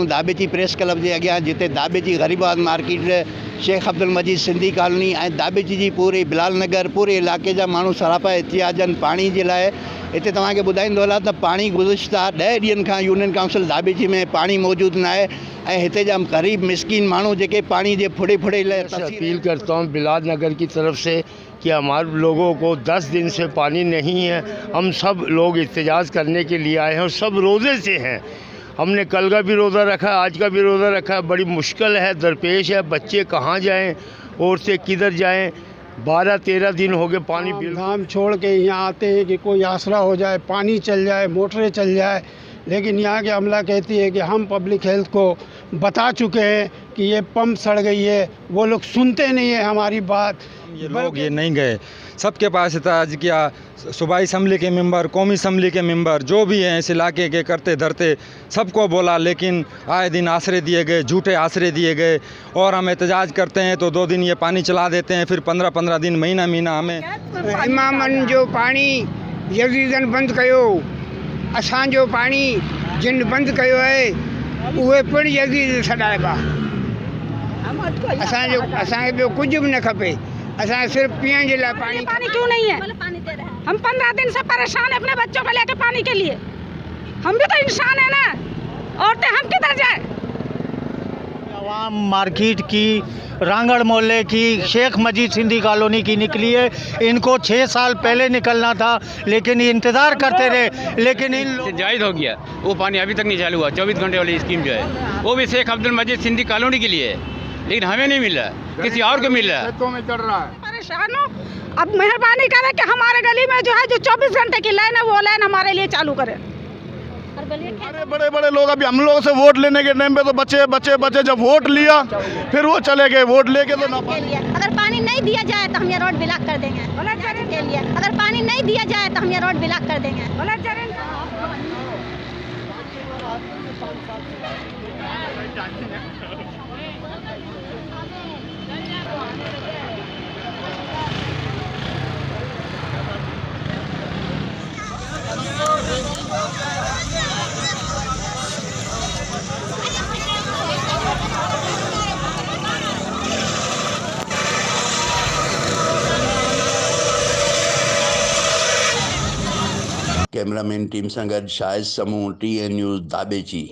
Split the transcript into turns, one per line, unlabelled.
आहियूं दाबेची press club जे अॻियां, जिते दाबेची ग़रीबाबाद मार्केट, शेख अब्दुल मजीद सिंधी कॉलोनी ऐं दाबेची जी पूरी बिलाल नगर पूरे इलाइक़े जा माण्हू सरापा एहतियाजनि पाणी जे लाइ। हिते तव्हांखे ॿुधाईंदो हलां त पाणी गुज़िश्ता 10 ॾींहंनि खां यूनियन काउंसिल दाबेची में पाणी मौजूदु न आहे ऐं हिते जा ग़रीब मिसकीन माण्हू जेके पानी जे फुड़े फुड़े लाइ
अपील करता हूँ बिलाल नगर की तरफ से कि हमारे लोगों को 10 दिन से पानी नहीं है। हम सब लोग एहतजाज करने के लिए आए हैं और सब रोज़े से हैं। हमने कल का भी रोज़ा रखा है, आज का भी रोज़ा रखा है। बड़ी मुश्किल है, दरपेश है। बच्चे कहाँ जाएं, औरतें किधर जाएं। 12-13 दिन हो गए पानी
धाम छोड़ के यहाँ आते हैं कि कोई आसरा हो जाए, पानी चल जाए, मोटरें चल जाए, लेकिन यहाँ के अमला कहती है कि हम पब्लिक हेल्थ को बता चुके हैं कि ये पंप सड़ गई है। वो लोग सुनते नहीं है हमारी बात।
ये लोग ये नहीं गए, सबके पास एहतजाज किया। सूबाई असम्बली के मेंबर, कौमी असम्बली के मेंबर जो भी हैं इस इलाके के करते धरते सबको बोला, लेकिन आए दिन आसरे दिए गए, झूठे आसरे दिए गए। और हम एहतजाज करते हैं तो 2 दिन ये पानी चला देते हैं, फिर 15-15 दिन महीना हमें
इमामन जो पानी यज़ीदन बंद कयो, असांजो पानी जिन बंद कयो है उहे पिण यज़ीद सॾाइबा। असांखे ॿियो कुझु बि न खपे, असां सिर्फ पीअण जे लाइ पानी।
पानी क्यों नहीं है? हम 15 दिन से परेशान हैं अपने बच्चों को लेकर पानी के लिए। हम भी तो इंसान है ना, औरतें हम किधर जाए?
आवाम मार्केट की, रांगड़ मोहल्ले की, शेख मजीद सिंधी कॉलोनी की निकली है। इनको 6 साल पहले निकलना था, लेकिन ये इंतज़ार करते रहे, लेकिन इन
जायज़ हो गया। वो पानी अभी तक नहीं चालू हुआ। 24 घंटे वाली स्कीम जो है वो भी शेख अब्दुल मजीद सिंधी कॉलोनी के लिए है, लेकिन हमें नहीं मिल रहा, किसी और को मिल रहा है।
परेशान हो, अब मेहरबानी करें कि हमारे गली में जो है जो 24 घंटे की लाइन है वो लाइन हमारे लिए चालू करें।
अरे बड़े बड़े लोग, अभी हम लोगों से वोट लेने के टाइम पे तो बच्चे जब वोट लिया फिर वो चले गए। वोट लेके तो ना
अगर पानी नहीं दिया जाए तो हम ये रोड ब्लॉक कर देंगे के लिए। अगर पानी नहीं दिया जाए तो हम ये रोड ब्लॉक कर देंगे।
कैमरामैन टीम सां गॾु शाहिद समूह, TN न्यूज़ दाबेची।